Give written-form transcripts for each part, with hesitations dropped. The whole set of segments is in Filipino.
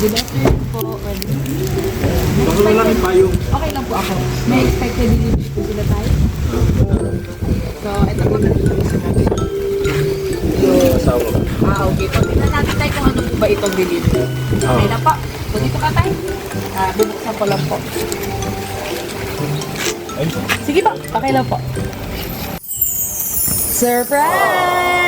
Good afternoon po. Baka wala rin payong. Okay lang po ako. May expected delivery po sila tayo. So, ito po delivery sa natin. Yung asawa. Okay po. Tignan natin tayo kung ano po ba itong delivery. Okay na po. So, dito ka tayo. Bubuksan ko lang po. Ay, Sige po. Okay lang po. Surprise!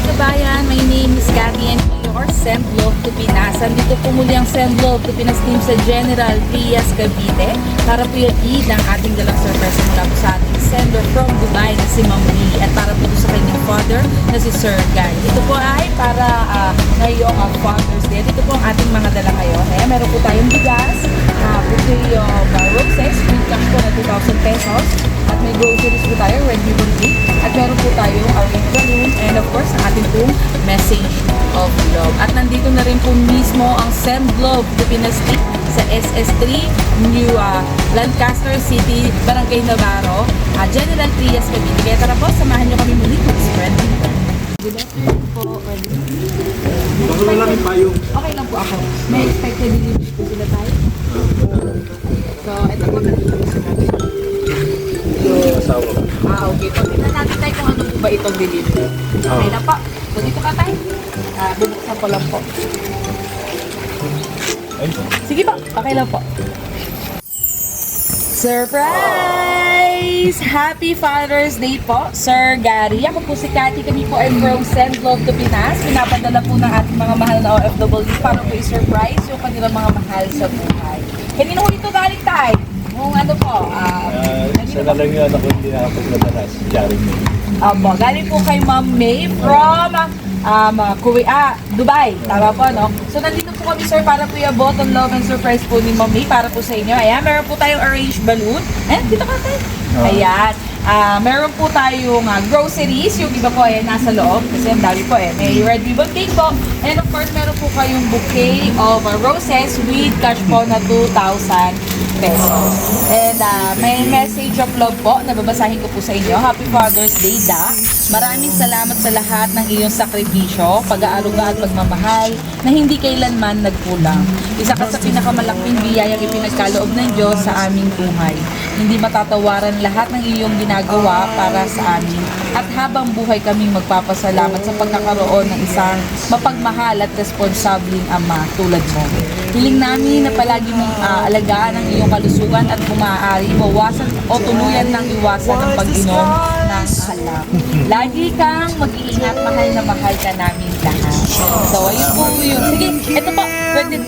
Kabayan, my name is Cathy and your Send Love to Pinas. Andito po muli ang Send Love to Pinas team sa General Trias, Cavite para po yung ng ating dalang surprise mula po sa ating sender from Dubai na si Ma'am Lee at para po sa kanyang father na si Sir Guy. Ito po ay para ngayong Father's Day. Ito po ang ating mga dala ngayon. Meron po tayong bigas, bouquet of roses, with cash po na 2,000 pesos. At may groceries po tayo, red ribbon cake. At meron po tayong orange balloon. And of course, ang ating pong message of love. At nandito na rin po mismo ang Send Love to Pinas team sa SS3, New Lancaster City, Barangay Navarro, General Trias, Cavite. Kaya tara po, samahan nyo kami muli mag-spread. Good afternoon po. baka wala rin payong. Okay lang po ako. May expected delivery po sila tayo. So, ito po delivery sa natin. Yung asawa. Okay po. Tignan natin tayo kung ano po ba itong delivery. Okay na po. So, dito ka tayo. Bubuksan ko lang po. Ay, Sige po. Okay lang po. Surprise! Happy Father's Day po, Sir Gary. Ako po si Cathy. Kami po ay from Send Love to Pinas. Pinapadala po ng ating mga mahal na OFW para po i-surprise yung kanilang mga mahal sa buhay. Kanino ko ito galing tayo? Kung ano po? isa na lang yun ako hindi nakapagdala si Jeremy. Galing po kay Ma'am May from Dubai. Tama po, no? So, nandito po kami, sir, para po yung bottom love and surprise po ni Ma'am May para po sa inyo. Ayan, meron po tayong orange balloon. Dito ka tayo. Ayan. Meron po tayong groceries. Yung iba po ay nasa loob. Kasi ang dami po May red ribbon cake po. And of course, meron po kayong bouquet of roses with cash po na 2,000 pesos. And may message of love po na babasahin ko po sa inyo. Happy Father's Day, Da. Maraming salamat sa lahat ng iyong sakripisyo, pag-aaruga at pagmamahal na hindi kailanman nagkulang. Isa ka sa pinakamalaking biyayang ipinagkaloob ng Diyos sa aming buhay. Hindi matatawaran lahat ng iyong ginagawa para sa amin. At habang buhay kaming magpapasalamat sa pagkakaroon ng isang mapagmahal at responsableng ama tulad mo. Hiling namin na palagi mong alagaan ang iyong kalusugan at kung maaari, mawasan o tuluyan ng iwasan ang pag-inom ng alak. Lagi kang mag-iingat, mahal ka namin lahat. So, ayun po yun. Sige, ito po,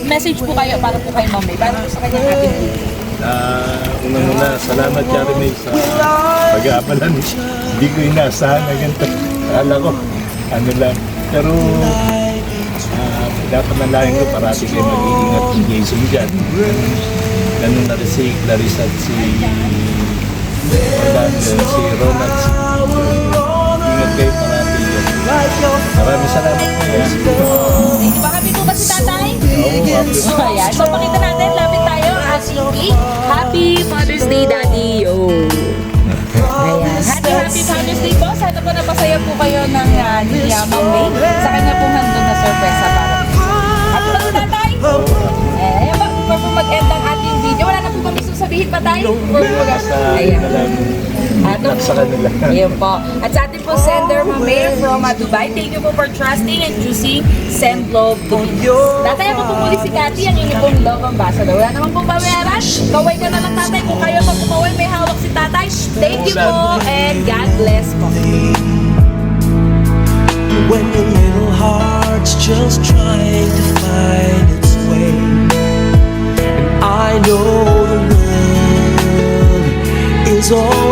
message po kayo para po kay Ma'am May, para po sa kanyang ating video. Unang-una, salamat Jeremy sa pag-aapalan. Hindi ko inaasahan na ganito. Akala ko, ano lang. Pero, pinapanalangin ko parati kayo mag-iingat ng Jason dyan. Ganun na rin si Clarissa at si Ronald. Ingat kayo parati dyan. Maraming salamat po. Diba kami po ba si tatay? Oo, Ayan, so pakita natin, lapit tayo. Happy Father's Day, Daddy. Ayan. Happy Father's Day po. Sana po napasaya po kayo ng ni Ma'am May sa kanya pong handog na sorpresa para po. Happy ba si tatay? Ayan ba? Before po mag-end ang ating video, wala na po kami sasabihin pa tayo. Ayan. Sa kanila. Ayan po. At sa ating po sender, Ma'am May from Dubai, thank you po for trusting and choosing Send Love to Pinas. Tatay, ako po muli si Cathy, ang inyong pong love ambassador. Wala naman pong babayaran. Kaway ka na lang, tatay. Kung kayo pa kumaway, may hawak si tatay. Thank you po and God bless po. When your little heart's just trying to find its way, and I know the world is all